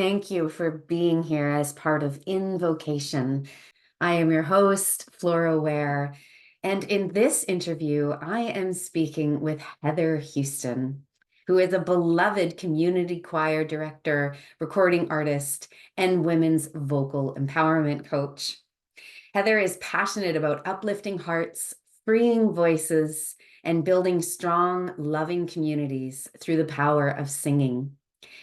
thank you for being here as part of Invocation. I am your host, Flora Ware, and in this interview, I am speaking with Heather Houston, who is a beloved community choir director, recording artist, and women's vocal empowerment coach. Heather is passionate about uplifting hearts, freeing voices, and building strong, loving communities through the power of singing.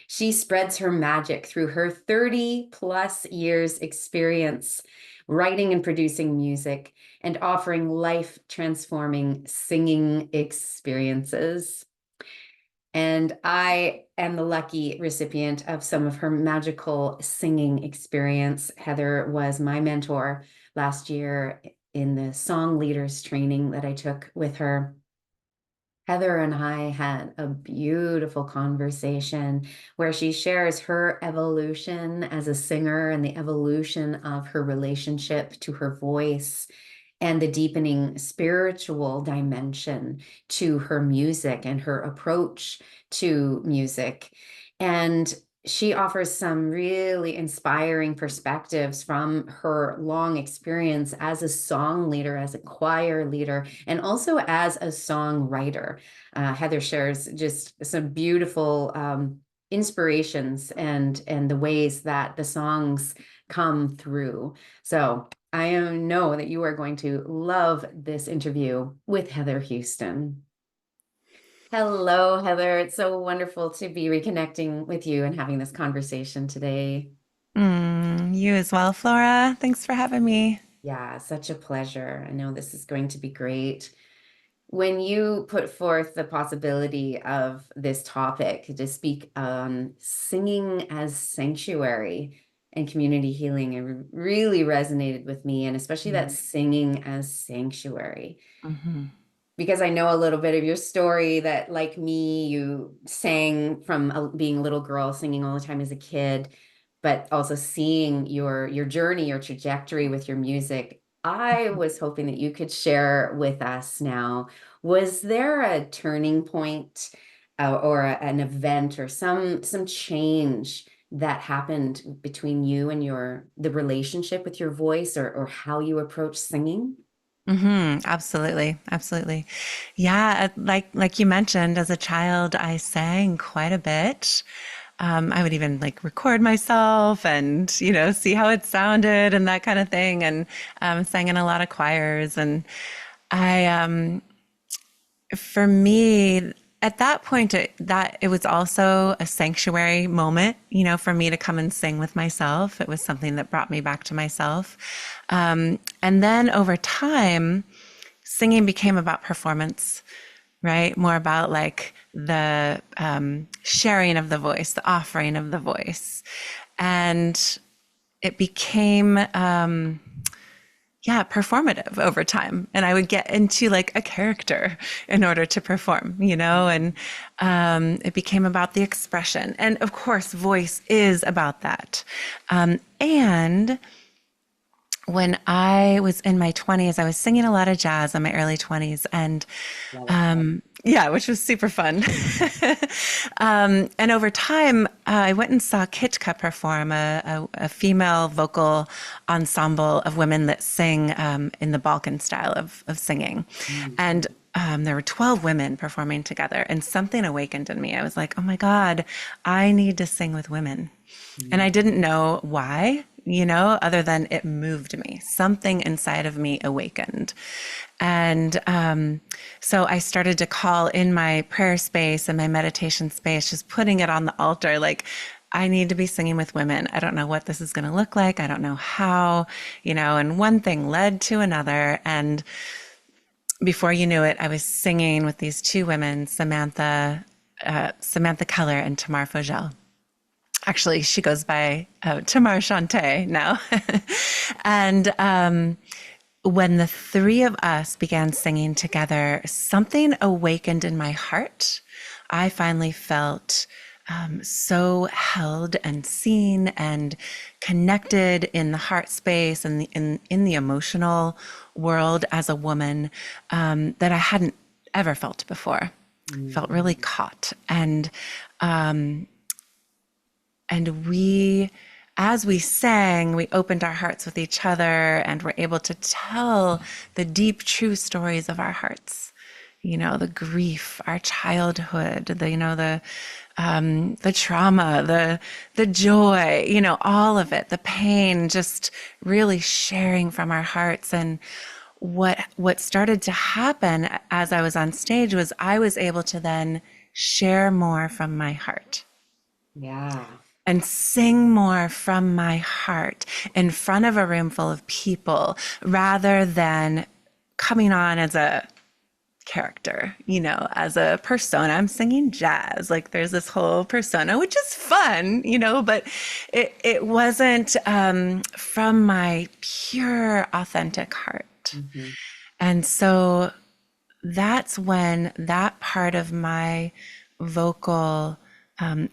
She spreads her magic through her 30 plus years experience writing and producing music and offering life transforming singing experiences. And I am the lucky recipient of some of her magical singing experience. Heather was my mentor last year in the song leaders training that I took with her. Heather and I had a beautiful conversation where she shares her evolution as a singer and the evolution of her relationship to her voice and the deepening spiritual dimension to her music and her approach to music. And she offers some really inspiring perspectives from her long experience as a song leader, as a choir leader, and also as a songwriter. Heather shares just some beautiful inspirations and the ways that the songs come through. So I know that you are going to love this interview with Heather Houston. Hello, Heather. It's so wonderful to be reconnecting with you and having this conversation today. You as well, Flora. Thanks for having me. Yeah, such a pleasure. I know this is going to be great. When you put forth the possibility of this topic to speak on singing as sanctuary and community healing, it really resonated with me, and especially that singing as sanctuary. Mm-hmm. Because I know a little bit of your story that, like me, you sang from being a little girl, singing all the time as a kid, but also seeing your journey, your trajectory with your music. I was hoping that you could share with us now, was there a turning point or an event or some change that happened between you and the relationship with your voice or how you approach singing? Absolutely, absolutely. Yeah, like you mentioned, as a child, I sang quite a bit. I would even like record myself and see how it sounded and that kind of thing, and sang in a lot of choirs. And I for me, at that point, it was also a sanctuary moment, for me to come and sing with myself. It was something that brought me back to myself. And then over time, singing became about performance, right? More about like the sharing of the voice, the offering of the voice. And it became performative over time. And I would get into like a character in order to perform, and it became about the expression. And of course, voice is about that. And when I was in my 20s, I was singing a lot of jazz in my early 20s. And yeah, which was super fun. And over time, I went and saw Kichka perform, a female vocal ensemble of women that sing in the Balkan style of singing. And there were 12 women performing together, and something awakened in me. I was like, oh my God, I need to sing with women. And I didn't know why, other than it moved me. Something inside of me awakened. And so I started to call in my prayer space and my meditation space, just putting it on the altar, like, I need to be singing with women. I don't know what this is going to look like. I don't know how, and one thing led to another. And before you knew it, I was singing with these two women, Samantha Keller and Tamar Fogel. Actually, she goes by Tamar Shante now. And when the three of us began singing together, something awakened in my heart. I finally felt so held and seen and connected in the heart space and in the emotional world as a woman that I hadn't ever felt before. Felt really caught. And And as we sang, we opened our hearts with each other and were able to tell the deep, true stories of our hearts. The grief, our childhood, the trauma, the joy, all of it, the pain, just really sharing from our hearts. And what started to happen as I was on stage was I was able to then share more from my heart Yeah. and sing more from my heart in front of a room full of people rather than coming on as a character, as a persona. I'm singing jazz. Like there's this whole persona, which is fun, but it wasn't from my pure, authentic heart. Mm-hmm. And so that's when that part of my vocal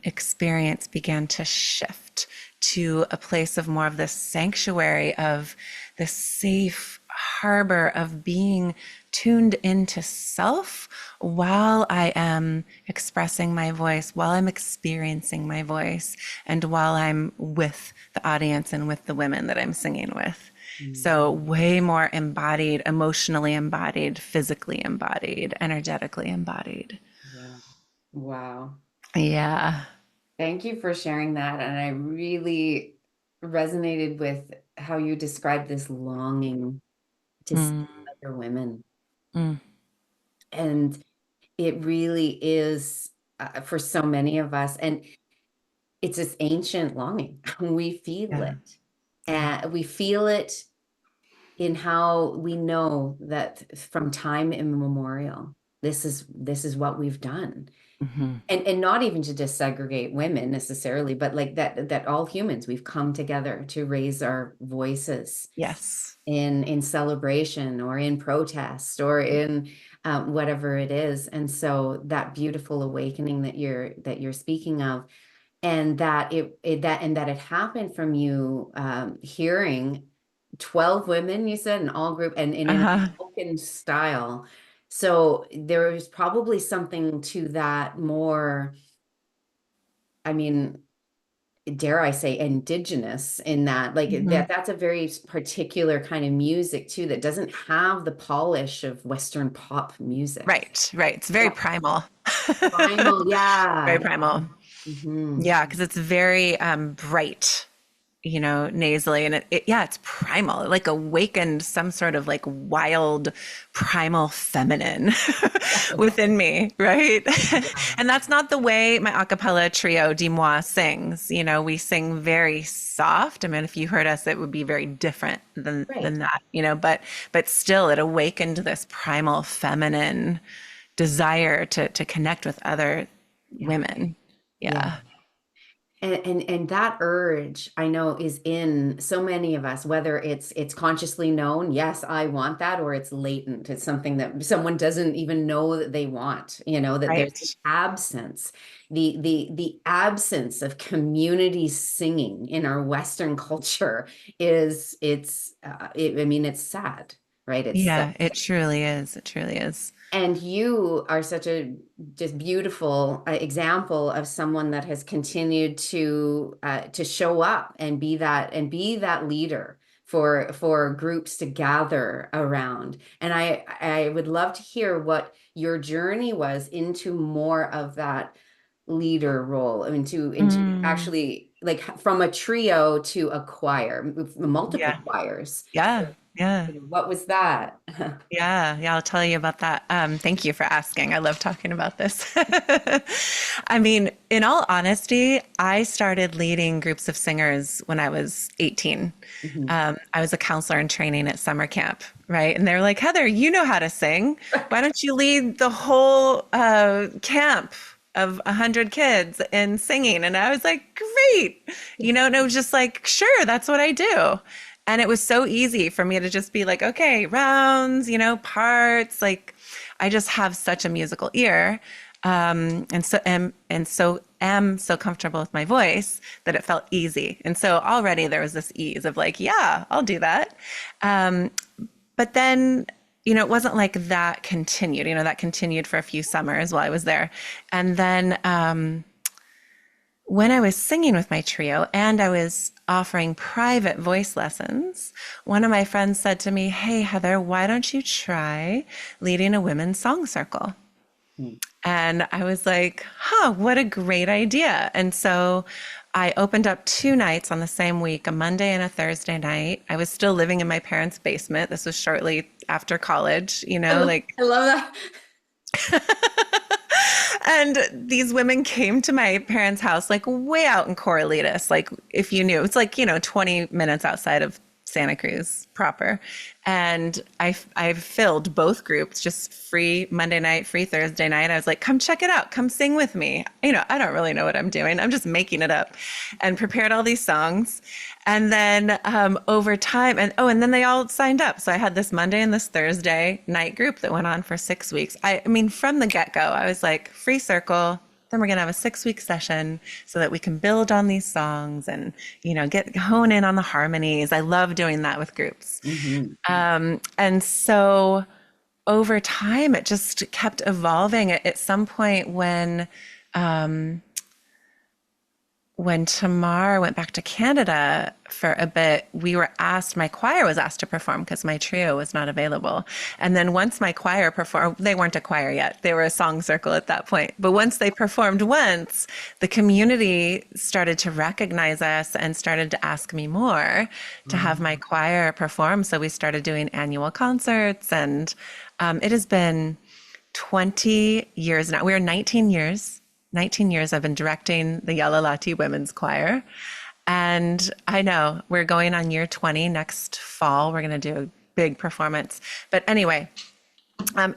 experience began to shift to a place of more of this sanctuary, of this safe harbor of being tuned into self while I am expressing my voice, while I'm experiencing my voice, and while I'm with the audience and with the women that I'm singing with. So way more embodied, emotionally embodied, physically embodied, energetically embodied. Yeah. Wow. Yeah. Thank you for sharing that. And I really resonated with how you described this longing to see Mm, other women. mm, And it really is for so many of us. And it's this ancient longing. We feel yeah. it. Yeah. And we feel it in how we know that from time immemorial, this is what we've done. Hmm. And not even to just segregate women necessarily, but like that all humans, we've come together to raise our voices Yes. in celebration or in protest or in whatever it is. And so that beautiful awakening that you're speaking of, and that it happened from you hearing 12 women, you said, in all group and in a Uh-huh. spoken style. So there was probably something to that more, I mean, dare I say, indigenous in that, like Hmm. that's a very particular kind of music too, that doesn't have the polish of Western pop music. Right. Right. It's very Yeah. primal. Primal, Very yeah. primal. Hmm. Yeah, because it's very bright, nasally, and yeah, it's primal. It like awakened some sort of like wild, primal feminine within me, right? And that's not the way my a cappella trio Dis Moi sings. We sing very soft. I mean, if you heard us, it would be very different than Right. that, but still, it awakened this primal feminine desire to connect with other Yeah. women. Yeah. Yeah. And that urge, I know, is in so many of us, whether it's consciously known, yes, I want that, or it's latent. It's something that someone doesn't even know that they want, that there's an Right. absence, the absence of community singing in our Western culture I mean, it's sad, right? It's sad. Yeah, it truly is. It truly is. And you are such a just beautiful example of someone that has continued to show up and be that leader for groups to gather around. And I would love to hear what your journey was into more of that leader role. I mean, into Mm, actually like from a trio to a choir, multiple yeah. choirs. Yeah. Yeah. What was that? Yeah. Yeah. I'll tell you about that. Thank you for asking. I love talking about this. I mean, in all honesty, I started leading groups of singers when I was 18. Mhm. I was a counselor in training at summer camp, right? And they're like, Heather, you know how to sing. Why don't you lead the whole camp of 100 kids in singing? And I was like, great. And it was just like, sure, that's what I do. And it was so easy for me to just be like, okay, rounds, parts. Like, I just have such a musical ear. And so am so comfortable with my voice that it felt easy. And so already there was this ease of like, yeah, I'll do that. Um, but then, it wasn't like that continued. That continued for a few summers while I was there. And then when I was singing with my trio and I was offering private voice lessons, one of my friends said to me, "Hey, Heather, why don't you try leading a women's song circle?" Mm. And I was like, huh, what a great idea. And so I opened up 2 nights on the same week, a Monday and a Thursday night. I was still living in my parents' basement. This was shortly after college, like, I love that. and these women came to my parents' house, like way out in Corralitos. Like, if you knew, it's like, 20 minutes outside of Santa Cruz proper. And I filled both groups, just free Monday night, free Thursday night. I was like, come check it out. Come sing with me. I don't really know what I'm doing. I'm just making it up, and prepared all these songs. And then over time, and then they all signed up. So I had this Monday and this Thursday night group that went on for 6 weeks. I mean, from the get-go, I was like, free circle. Then we're going to have a 6-week session so that we can build on these songs and, hone in on the harmonies. I love doing that with groups. And so over time, it just kept evolving. At some point when Tamar went back to Canada for a bit, my choir was asked to perform because my trio was not available. And then once my choir performed, they weren't a choir yet. They were a song circle at that point. But once they performed once, the community started to recognize us and started to ask me more to have my choir perform. So we started doing annual concerts, and it has been 20 years now. We are 19 years. 19 years I've been directing the Yalalati Women's Choir. And I know we're going on year 20 next fall. We're going to do a big performance. But anyway,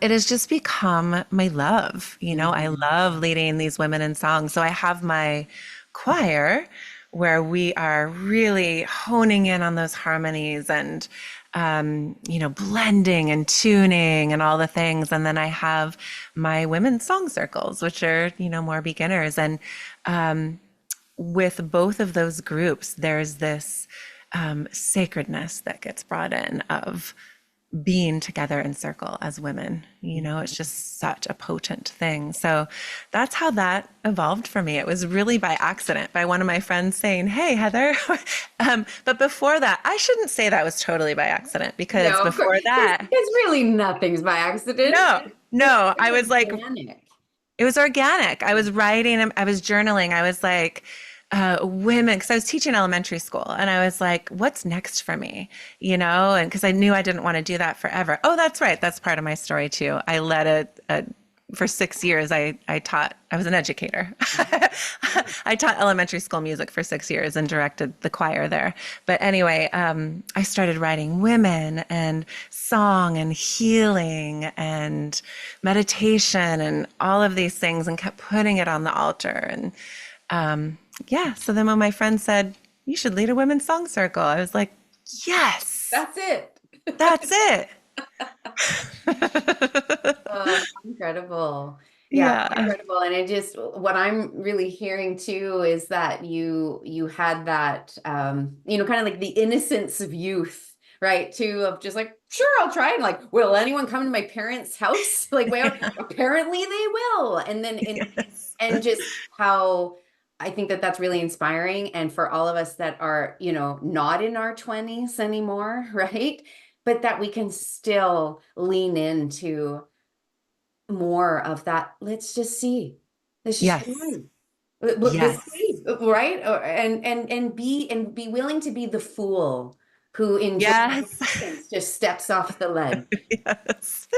it has just become my love. I love leading these women in song. So I have my choir where we are really honing in on those harmonies and blending and tuning and all the things. And then I have my women's song circles, which are, more beginners. And with both of those groups, there's this sacredness that gets brought in of being together in circle as women. It's just such a potent thing. So that's how that evolved for me. It was really by accident, by one of my friends saying, "Hey, Heather." But before that, I shouldn't say that was totally by accident, because No, of before course. that, It's really nothing's by accident. no, I was like, Organic. it was organic. I was writing, I was journaling. I was like, women, because I was teaching elementary school, and I was like, what's next for me? And because I knew I didn't want to do that forever. Oh, that's right. That's part of my story too. I led for 6 years, I was an educator. I taught elementary school music for 6 years and directed the choir there. But anyway, I started writing women and song and healing and meditation and all of these things, and kept putting it on the altar. And so then when my friend said, "You should lead a women's song circle," I was like, yes, That's it. that's it. Incredible. Yeah, Yeah. incredible. And what I'm really hearing too is that you had that kind of like the innocence of youth, right? Too, of just like, sure, I'll try. And like, will anyone come to my parents' house? Like, well, apparently they will. And then Yes. and just how I think that that's really inspiring. And for all of us that are, not in our 20s anymore, right? But that we can still lean into more of that. Let's just see. Let's just Yes. try. Let's Yes. see, right? And be willing to be the fool who enjoys Yes. just steps off the ledge. Yes.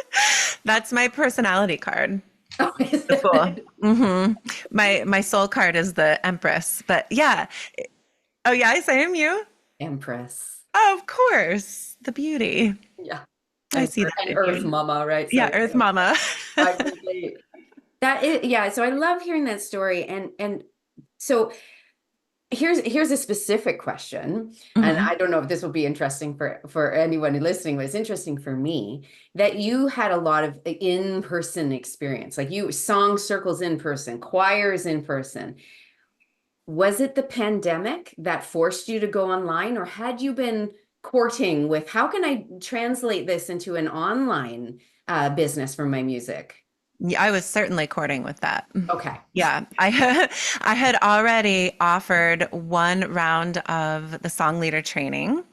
That's my personality card. Oh, is The fool. it? My soul card is the Empress. But yeah. Oh yeah, I say I'm you. Empress. Oh, of course. The beauty. Yeah. I see that And in Earth you. Mama, right? Yeah, So Earth Mama. I relate. That is, yeah. So I love hearing that story. And so here's a specific question, and Mhm. I don't know if this will be interesting for anyone listening, but it's interesting for me that you had a lot of in-person experience, like you song circles in person, choirs in person. Was it the pandemic that forced you to go online, or had you been courting with how can I translate this into an online business for my music? Yeah, I was certainly courting with that. Okay. Yeah, I had already offered one round of the song leader training,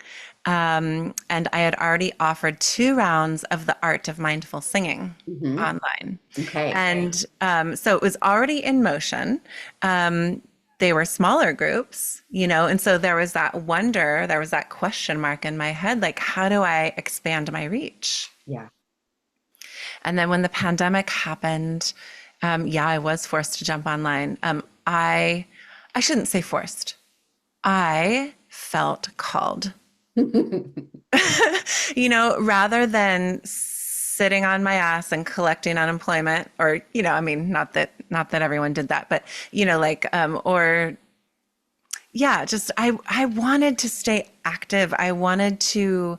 and I had already offered two rounds of the art of mindful singing Hmm. online. Okay. And so it was already in motion. They were smaller groups, and so there was that wonder, there was that question mark in my head, like, how do I expand my reach? Yeah. And then when the pandemic happened, yeah, I was forced to jump online. I shouldn't say forced. I felt called. Rather than sitting on my ass and collecting unemployment, or I mean, not that everyone did that, but or yeah, just I wanted to stay active. I wanted to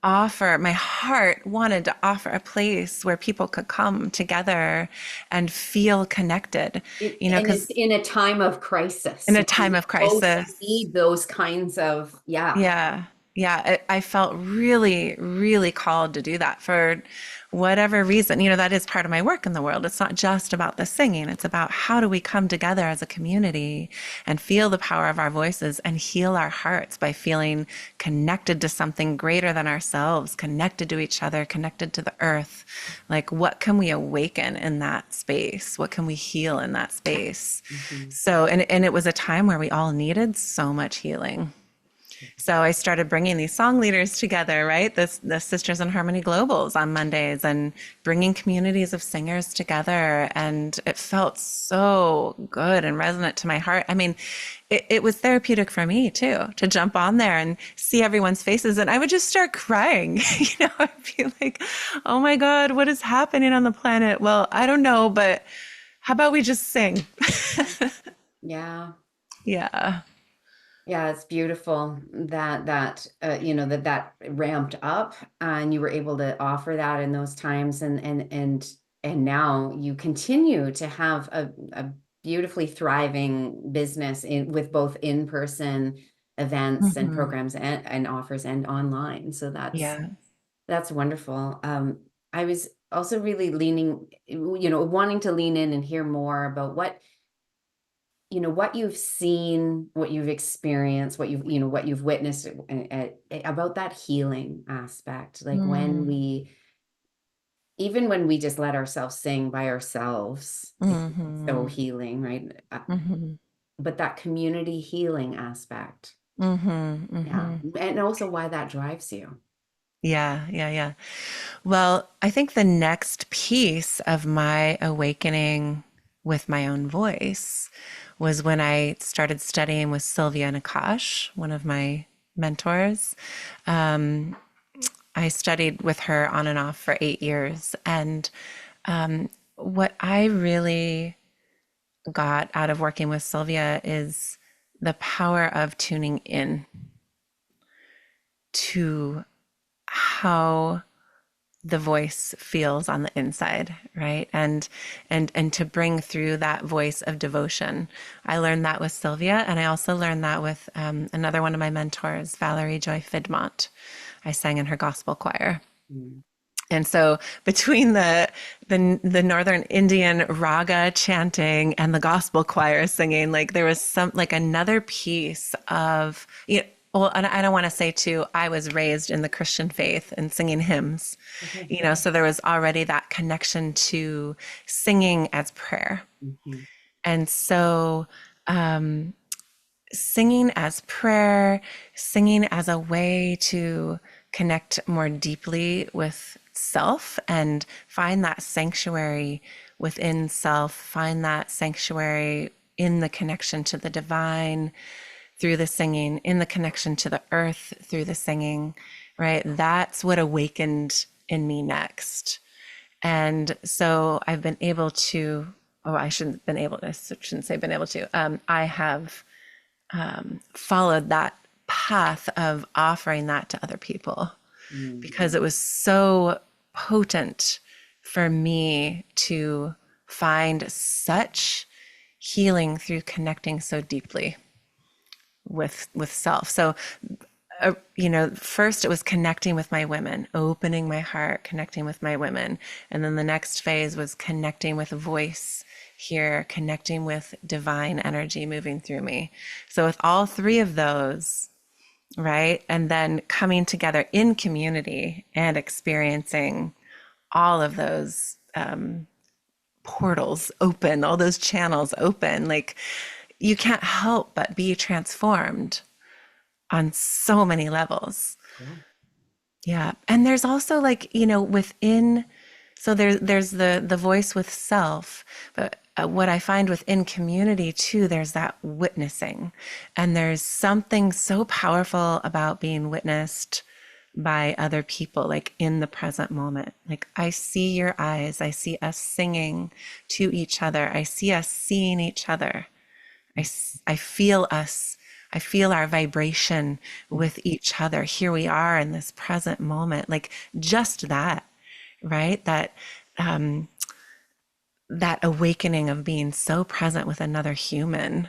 offer, my heart wanted to offer a place where people could come together and feel connected, And it's because in a time of crisis. in a time of Both crisis. need those kinds of, yeah. Yeah. Yeah. I felt really, really called to do that for whatever reason. That is part of my work in the world. It's not just about the singing, it's about how do we come together as a community and feel the power of our voices and heal our hearts by feeling connected to something greater than ourselves, connected to each other, connected to the earth. Like, what can we awaken in that space? What can we heal in that space? Mhm. So, and it was a time where we all needed so much healing. So I started bringing these song leaders together, right? The Sisters in Harmony Globals on Mondays, and bringing communities of singers together. And it felt so good and resonant to my heart. I mean, it was therapeutic for me too, to jump on there and see everyone's faces. And I would just start crying. I'd be like, oh my God, what is happening on the planet? Well, I don't know, but how about we just sing? Yeah. Yeah. Yeah, it's beautiful that ramped up and you were able to offer that in those times, and now you continue to have a beautifully thriving business with both in-person events and Hmm. programs and offers and online. So Yeah. that's wonderful. I was also really wanting to lean in and hear more about what you've seen, what you've experienced, what you've witnessed about that healing aspect. Like even when we just let ourselves sing by ourselves, it can be so Hmm. healing, right? Hmm. But that community healing aspect, Hmm. yeah. Hmm. And also why that drives you. Yeah, yeah, yeah. Well, I think the next piece of my awakening with my own voice was when I started studying with Sylvia Nakash, one of my mentors. Um, I studied with her on and off for 8 years. And what I really got out of working with Sylvia is the power of tuning in to how the voice feels on the inside, right? And to bring through that voice of devotion. I learned that with Sylvia, and I also learned that with another one of my mentors, Valerie Joy Fidmont. I sang in her gospel choir. Mm. And so between the Northern Indian raga chanting and the gospel choir singing, like there was some like another piece of well, and I don't want to say too, I was raised in the Christian faith and singing hymns, Okay. so there was already that connection to singing as prayer. Mhm. And so singing as prayer, singing as a way to connect more deeply with self and find that sanctuary within self, find that sanctuary in the connection to the divine through the singing, in the connection to the earth through the singing, right? That's what awakened in me next. And so I've been able to, oh, I shouldn't say been able to. I have followed that path of offering that to other people Mm. because it was so potent for me to find such healing through connecting so deeply with self. So first it was connecting with my women, opening my heart, connecting with my women. And then the next phase was connecting with voice here, connecting with divine energy moving through me. So with all three of those, right? And then coming together in community and experiencing all of those portals open, all those channels open, like you can't help but be transformed on so many levels. Yeah. Yeah. And there's also like, within, so there's the voice with self, but what I find within community too, there's that witnessing. And there's something so powerful about being witnessed by other people, like in the present moment. Like I see your eyes, I see us singing to each other, I see us seeing each other. I feel us. I feel our vibration with each other. Here we are in this present moment. Like just that, right? That awakening of being so present with another human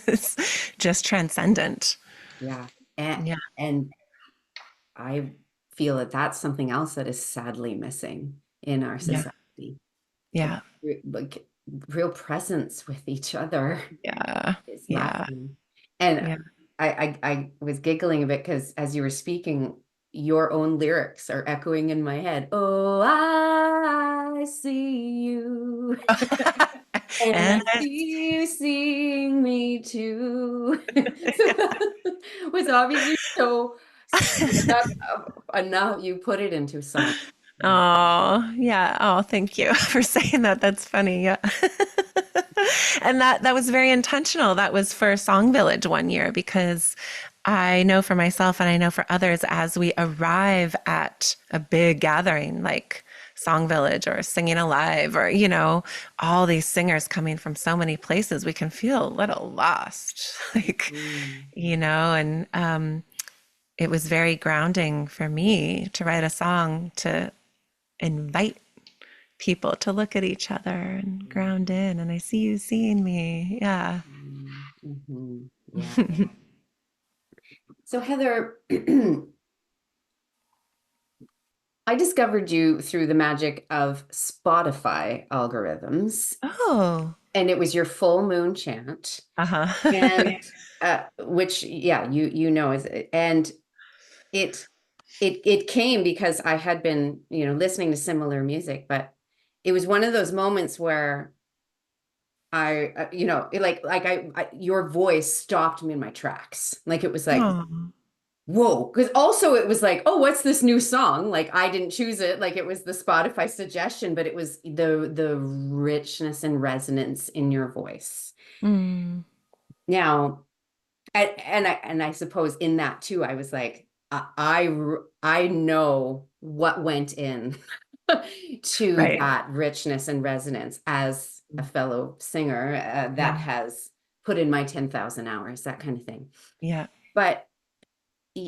is just transcendent. Yeah. And, Yeah. and I feel that that's something else that is sadly missing in our Yeah. society. Yeah. Like real presence with each other Yeah. is Yeah. lacking. And Yeah. I was giggling a bit because as you were speaking, your own lyrics are echoing in my head. Oh, I see you. And I And see you seeing me too. So that was obviously so that enough. You put it into song. oh, yeah. Oh, thank you for saying that. That's funny. Yeah. And that was very intentional. That was for Song Village one year because I know for myself and I know for others as we arrive at a big gathering like Song Village or Singing Alive or, all these singers coming from so many places, we can feel a little lost. Like, Mm. and it was very grounding for me to write a song to invite people to look at each other and ground in. And I see you seeing me. Yeah. Mhm. Yeah. So Heather, I discovered you through the magic of Spotify algorithms, Oh, and it was your full moon chant, uh-huh. and which, yeah, you know is and it it came because I had been, listening to similar music, but it was one of those moments where your voice stopped me in my tracks. Like it was like, Oh. whoa. Because also it was like, oh, what's this new song? Like I didn't choose it. Like it was the Spotify suggestion, but it was the richness and resonance in your voice. Mm, Now, and I suppose in that too, I was like, I know what went in to right. that richness and resonance as a fellow singer that Yeah. has put in my 10,000 hours, that kind of thing. Yeah. But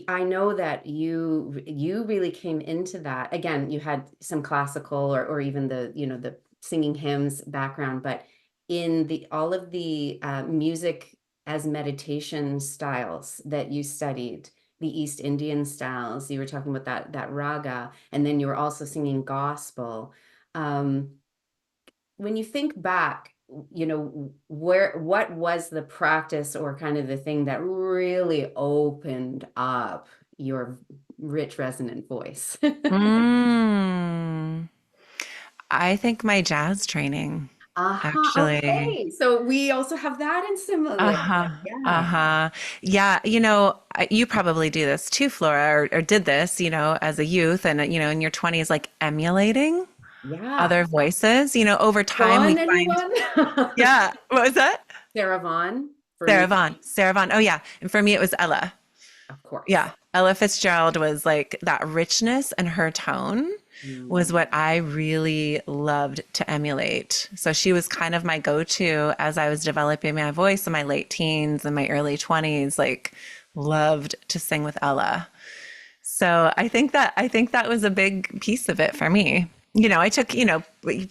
I know that you really came into that. Again, you had some classical or even the singing hymns background, but in the all of the music as meditation styles that you studied, the East Indian styles, you were talking about that raga, and then you were also singing gospel. Um, when you think back, what was the practice or kind of the thing that really opened up your rich, resonant voice? Mm. I think my jazz training, Uh-huh. actually. Okay. So we also have that in similar. Uh-huh. Yeah. Uh-huh. Yeah, you probably do this too, Flora, or did this, as a youth and, in your 20s, like emulating Yeah. other voices. Over time, we Vaughn, find, anyone? yeah, what was that? Sarah Vaughn for Sarah me, Vaughan. Sarah Vaughan. Oh, yeah. And for me, it was Ella. of course. Yeah. Ella Fitzgerald was like that richness and her tone was Mm. what I really loved to emulate. So she was kind of my go-to as I was developing my voice in my late teens and my early 20s, like loved to sing with Ella. So I think that was a big piece of it for me. I took,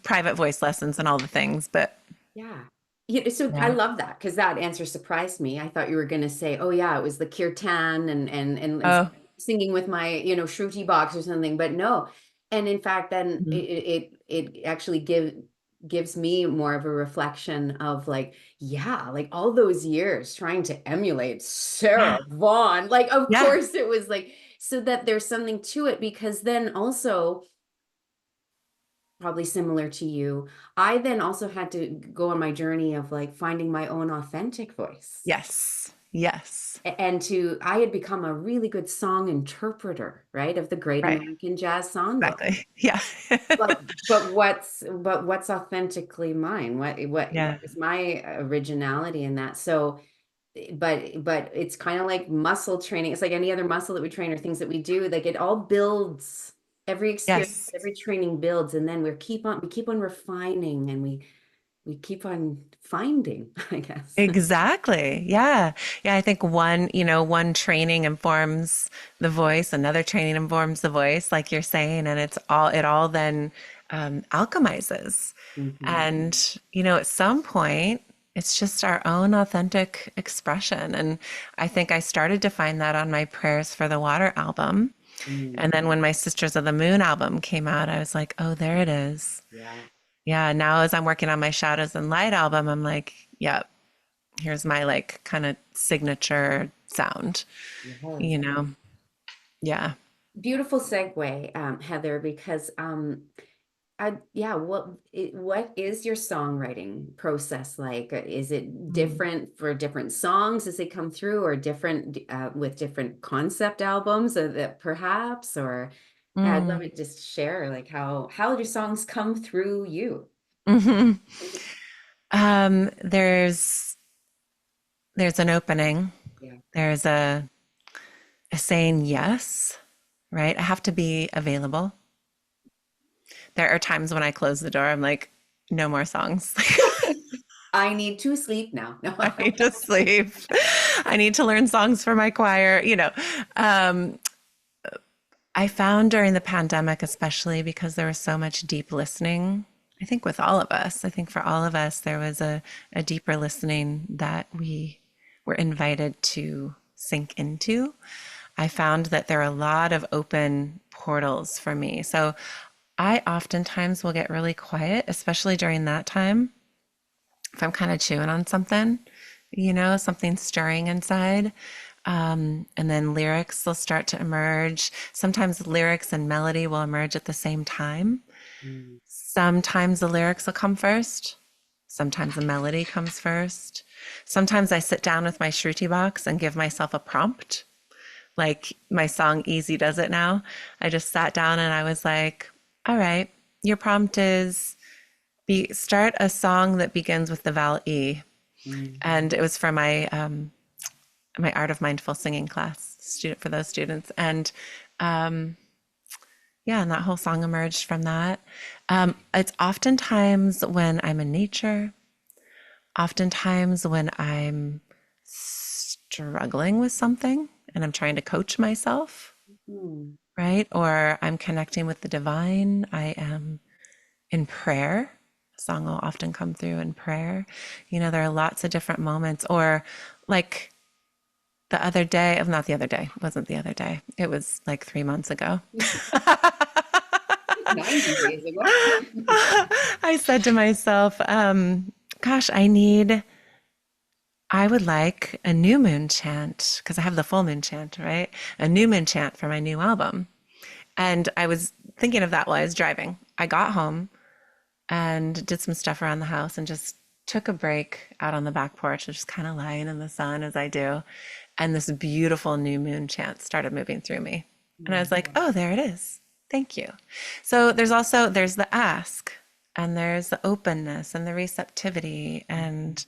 private voice lessons and all the things, but Yeah. Yeah, so I Yeah. love that because that answer surprised me. I thought you were going to say, "Oh yeah, it was the kirtan and Oh, singing with my shruti box or something." But no, and in fact, then mhm. it actually gives me more of a reflection of like, yeah, like all those years trying to emulate Sarah Yeah. Vaughan. Like, of Yeah. course, it was like so that there's something to it because then also probably similar to you. I then also had to go on my journey of like finding my own authentic voice. Yes. Yes. And I had become a really good song interpreter, right, of the Great Right. American Jazz Songbook. Exactly. Yeah. But what's authentically mine? What Yeah. is my originality in that? So, but it's kind of like muscle training. It's like any other muscle that we train or things that we do. Like it all builds. Every experience, Yes. every training builds, and then we keep on refining, and we keep on finding, I guess. Exactly. Yeah. Yeah. I think one training informs the voice, another training informs the voice, like you're saying, and it all then alchemizes. Mhm. And, at some point, it's just our own authentic expression. And I think I started to find that on my Prayers for the Water album. Mm. And then when my Sisters of the Moon album came out, I was like, oh, there it is. Yeah. Yeah. Now, as I'm working on my Shadows and Light album, I'm like, yep, here's my like kind of signature sound, you Yes. know? Yeah. Beautiful segue, Heather, because yeah, what is your songwriting process like? Is it Mm. different for different songs as they come through, or different with different concept albums, or that perhaps, or yeah, I'd love Mm. it to just share like how do songs come through you? Hmm. There's an opening. Yeah. There's a saying yes, right? I have to be available. There are times when I close the door, I'm like, no more songs. I need to sleep now. No. I need to sleep. I need to learn songs for my choir. Um, I found during the pandemic, especially because there was so much deep listening, I think with all of us, I think for all of us, there was a deeper listening that we were invited to sink into. I found that there are a lot of open portals for me. So I oftentimes will get really quiet, especially during that time, if I'm kind of chewing on something, something stirring inside. And then lyrics will start to emerge. Sometimes lyrics and melody will emerge at the same time. Mm. Sometimes the lyrics will come first. Sometimes the melody comes first. Sometimes I sit down with my Shruti box and give myself a prompt. Like my song Easy Does It Now. I just sat down and I was like, all right, your prompt is start a song that begins with the vowel E. Mm. And it was for my Art of Mindful Singing class student for those students. And yeah, and that whole song emerged from that. It's oftentimes when I'm in nature, oftentimes when I'm struggling with something and I'm trying to coach myself, Mm. right? Or I'm connecting with the divine. I am in prayer. A song will often come through in prayer. There are lots of different moments. Or like the other day, not the other day, it wasn't the other day. It was like 3 months ago. 90 days ago. I said to myself, gosh, I would like a new moon chant because I have the full moon chant, right? A new moon chant for my new album. And I was thinking of that while I was driving. I got home and did some stuff around the house and just took a break out on the back porch, just kind of lying in the sun as I do. And this beautiful new moon chant started moving through me. And I was like, oh, there it is. Thank you. So there's the ask and there's the openness and the receptivity and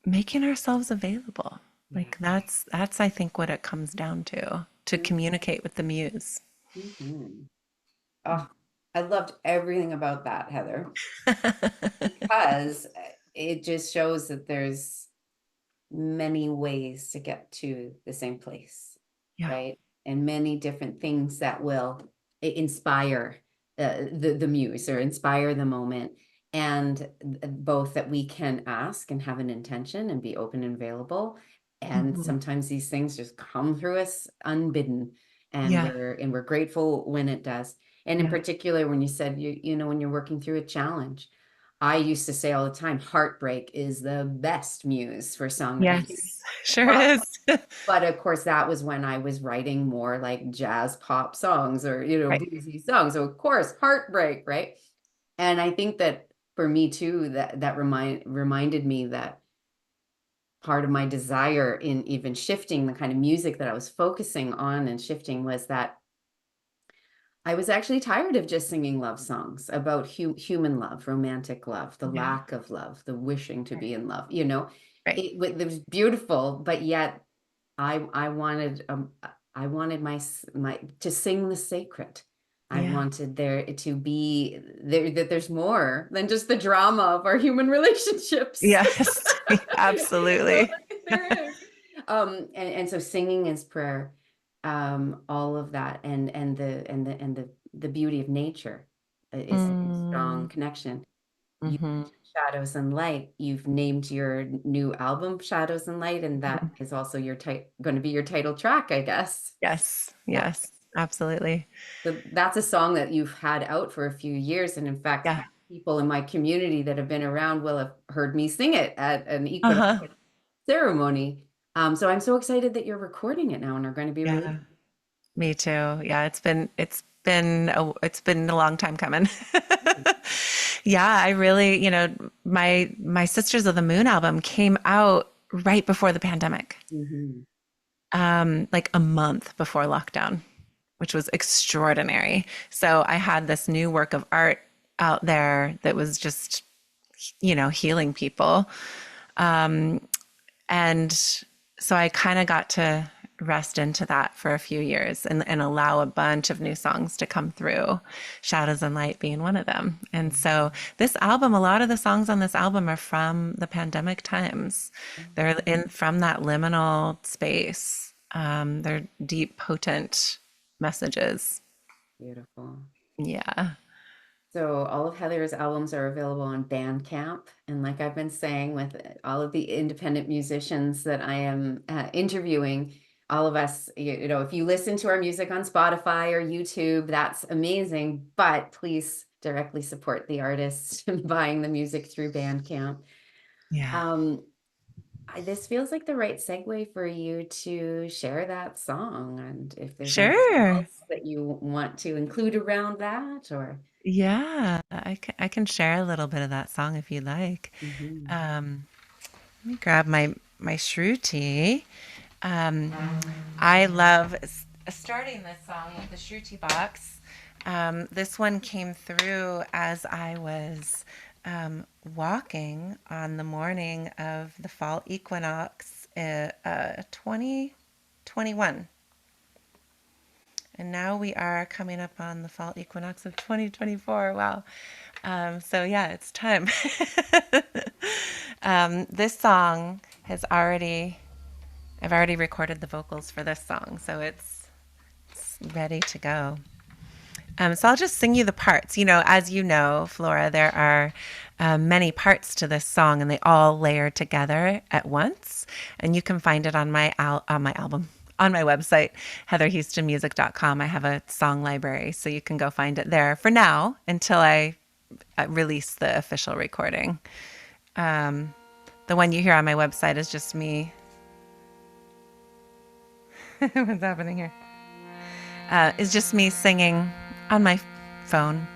making ourselves available. Yeah. Like that's I think what it comes down to communicate with the muse. Mhm. Oh, I loved everything about that, Heather, because it just shows that there's many ways to get to the same place, Yeah. right? And many different things that will inspire the muse or inspire the moment. and both that we can ask and have an intention and be open and available. And Mhm. sometimes these things just come through us unbidden, and Yeah. we're grateful when it does. And in Yeah. particular, when you said when you're working through a challenge, I used to say all the time, heartbreak is the best muse for songwriting. Yes. Sure But is. but of course, that was when I was writing more like jazz pop songs or, Right. bluesy songs. So of course, heartbreak, right? And I think that for me too, that reminded me that part of my desire in even shifting the kind of music that I was focusing on and shifting was that I was actually tired of just singing love songs about human love, romantic love, the Yeah. lack of love, the wishing to Right. be in love. Right. It was beautiful, but yet I wanted I wanted my to sing the sacred. I Yeah. wanted there to be there that there's more than just the drama of our human relationships. Yes. Absolutely. There is. And so singing is prayer, all of that, and the beauty of nature is a strong Mm, connection. You hmm. mentioned Shadows and Light. You've named your new album Shadows and Light, and that Mhm. is also your going to be your title track, I guess. Yes. Yeah. Yes. Absolutely. So that's a song that you've had out for a few years, and in fact, Yeah. people in my community that have been around will have heard me sing it at an equinox Uh-huh. ceremony. So I'm so excited that you're recording it now and are going to be released. Yeah. Me too. Yeah, it's been a long time coming. Yeah, I really, my Sisters of the Moon album came out right before the pandemic, Mhm. like a month before lockdown, which was extraordinary. So I had this new work of art out there that was just, healing people. And so I kind of got to rest into that for a few years and allow a bunch of new songs to come through, Shadows and Light being one of them. And so this album, a lot of the songs on this album are from the pandemic times. They're in from that liminal space. They're deep, potent messages. Beautiful. Yeah. So all of Heather's albums are available on Bandcamp. And like I've been saying with all of the independent musicians that I am interviewing, all of us, if you listen to our music on Spotify or YouTube, that's amazing. But please directly support the artists buying the music through Bandcamp. Yeah. Um, this feels like the right segue for you to share that song. And if there's anything Sure. else that you want to include around that, or. Yeah. I can share a little bit of that song if you like. Mhm. Um, Let me grab my Shruti. Um, I love starting this song with the Shruti box. This one came through as I was walking on the morning of the fall equinox, 2021. And now we are coming up on the fall equinox of 2024. Wow. So yeah, it's time. This song I've already recorded the vocals for this song, so it's ready to go. So I'll just sing you the parts. As you know, Flora, there are many parts to this song, and they all layer together at once. And you can find it on my album, on my website, heatherhoustonmusic.com. I have a song library, so you can go find it there for now until I release the official recording. The one you hear on my website is just me. What's happening here? Is just me singing on my phone.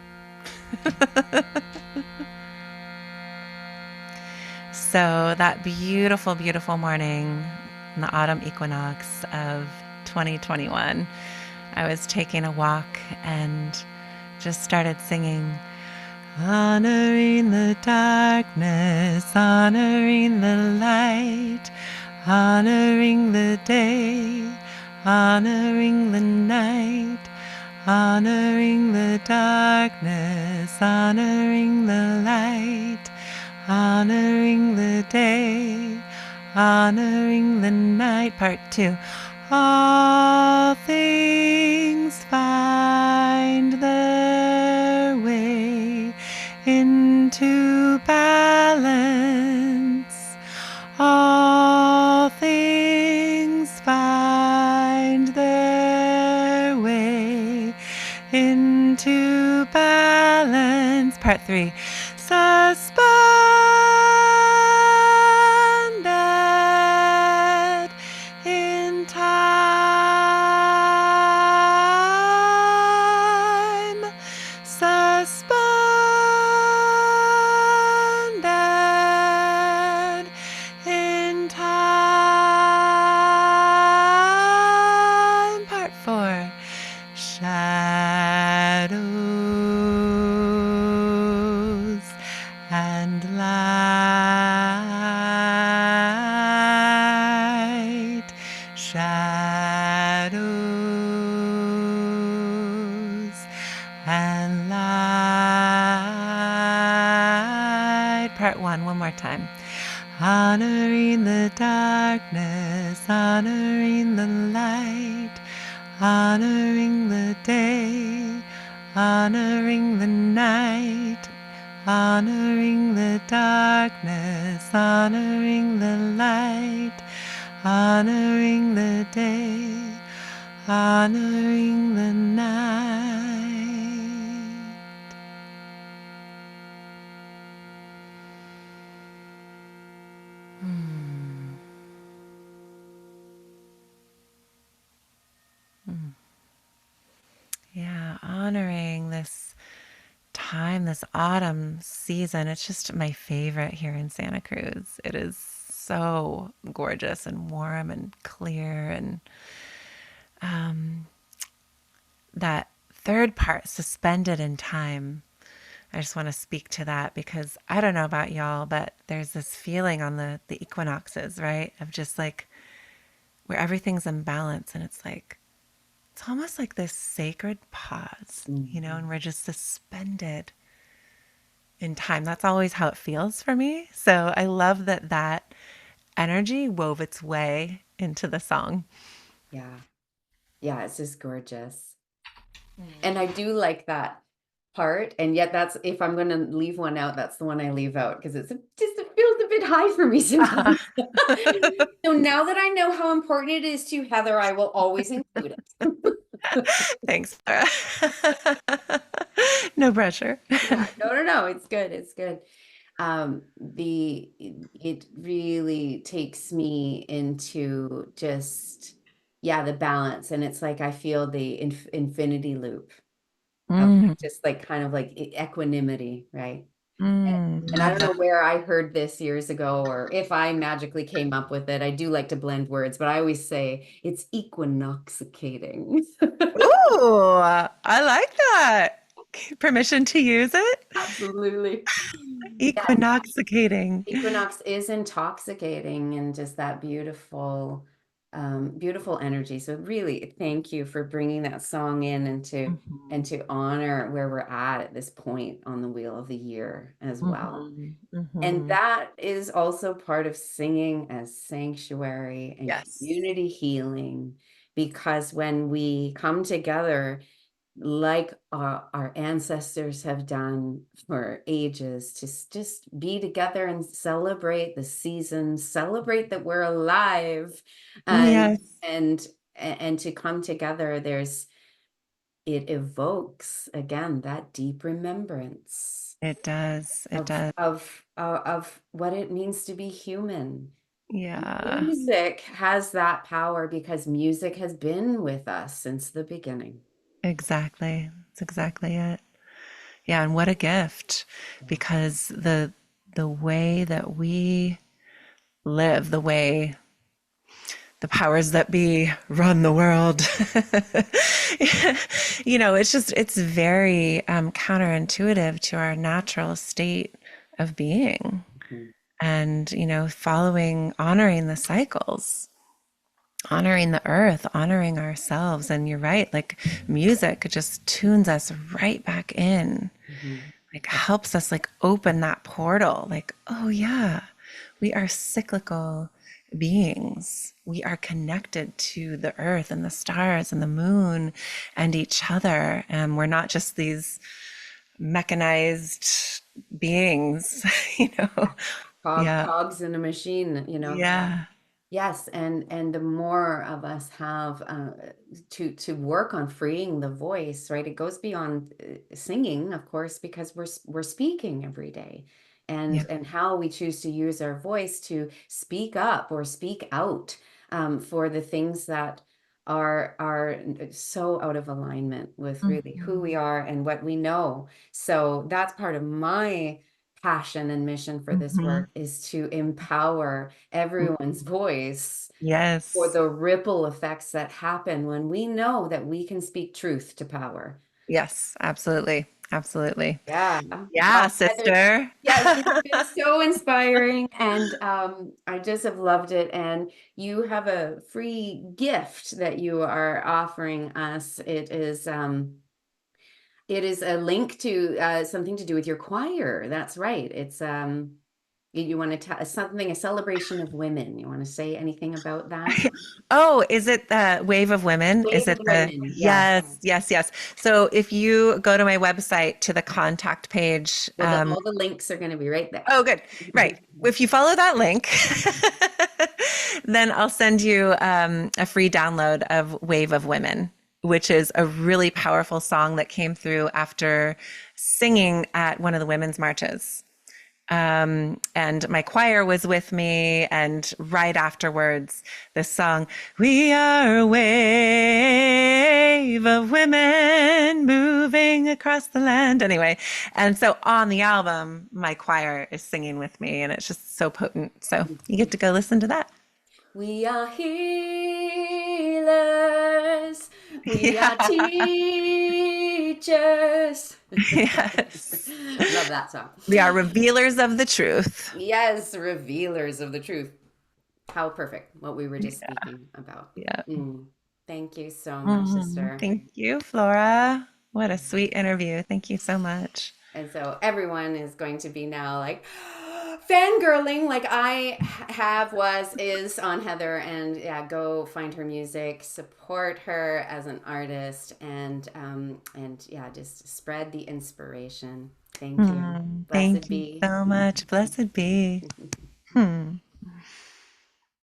So that beautiful, beautiful morning in the autumn equinox of 2021, I was taking a walk and just started singing, honoring the darkness, honoring the light, honoring the day, honoring the night, honoring the darkness, honoring the light, honoring the day, honoring the night. Part two. All things find their way into balance. Part three. Suspended in time. Suspended in time. Part four. Shadows and light. Shadows and light. Part one more time. Honoring the darkness, honoring the light, honoring the day, honoring the night, honoring the darkness, honoring the light, honoring the day, honoring the night. Yeah, honoring this time, this autumn season. It's just my favorite here in Santa Cruz. It is so gorgeous and warm and clear. And that third part, suspended in time, I just want to speak to that because I don't know about y'all, but there's this feeling on the equinoxes, right? Of just like where everything's in balance and it's almost like this sacred pause, and we're just suspended in time. That's always how it feels for me. So I love that energy wove its way into the song. Yeah. Yeah, it's just gorgeous. And I do like that part. And yet that's, if I'm going to leave one out, that's the one I leave out because it feels a bit high for me sometimes. So now that I know how important it is to Heather, I will always include it. Thanks, Sarah. No pressure. Yeah, no, it's good. It's good. It really takes me into just, yeah, the balance. And it's like I feel the infinity loop of Mm, just like kind of like equanimity, right? And I love don't know that. where I heard this years ago or if I magically came up with it. I do like to blend words, but I always say it's equinoxicating. Ooh, I like that. Permission to use it? Absolutely. Yeah, Equinoxicating. equinox is intoxicating and just that beautiful, beautiful energy. So really, thank you for bringing that song in and Mhm, to honor where we're at this point on the wheel of the year as well. mhm, And mhm. that is also part of singing as sanctuary and Yes. community healing, because when we come together, like our ancestors have done for ages, to just be together and celebrate the season, celebrate that we're alive, and Yes, and and to come together, it evokes again that deep remembrance it does. It of does. what it means to be human. Yeah, Music has that power because music has been with us since the beginning. exactly. That's exactly it. Yeah, and what a gift Yeah. because the way that we live, the way the powers that be run the world. It's very counterintuitive to our natural state of being. Mhm. And, following, honoring the cycles, honoring the earth, honoring ourselves. And you're right, like music just tunes us right back in, Mhm. like helps us like open that portal, like, oh yeah, we are cyclical beings. We are connected to the earth and the stars and the moon and each other. And we're not just these mechanized beings, you know? Yeah. Cogs in a machine, Yeah. Yes, and the more of us have to work on freeing the voice, right? It goes beyond singing, of course, because we're speaking every day, Yeah. and how we choose to use our voice to speak up or speak out for the things that are so out of alignment with really who we Mhm. are and what we know. So that's part of my passion and mission for this Mhm. work, is to empower everyone's voice for Yes. the ripple effects that happen when we know that we can speak truth to power. Yes, absolutely. Absolutely. Yeah. Yeah, Well, Heather, sister. yes, it's been so inspiring, and I just have loved it. And you have a free gift that you are offering us. It is a link to something to do with your choir. That's right. It's you want to tell something, a celebration of women. You want to say anything about that? Oh, is it the Wave of Women? Is Wave of it the Women. Yes. yes, yes, yes. So if you go to my website to the contact page, So all the links are going to be right there. oh, good. Right. If you follow that link, then I'll send you a free download of Wave of Women, which is a really powerful song that came through after singing at one of the women's marches. And my choir was with me. And right afterwards, this song, "We are a wave of women moving across the land." Anyway, and so on the album, my choir is singing with me, and it's just so potent. So you get to go listen to that. We are healers. We are Yeah. teachers. Yes. Love that song. We are revealers of the truth. Yes, revealers of the truth. How perfect what we were just Yeah. speaking about. Yeah. Mm. Thank you so much, sister. Thank you, Flora. What a sweet interview. Thank you so much. And so everyone is going to be now like fangirling like I have was is on Heather, and yeah, go find her music, support her as an artist, and yeah, just spread the inspiration. Thank you. Thank Blessed you be. so much. Blessed be. Hmm.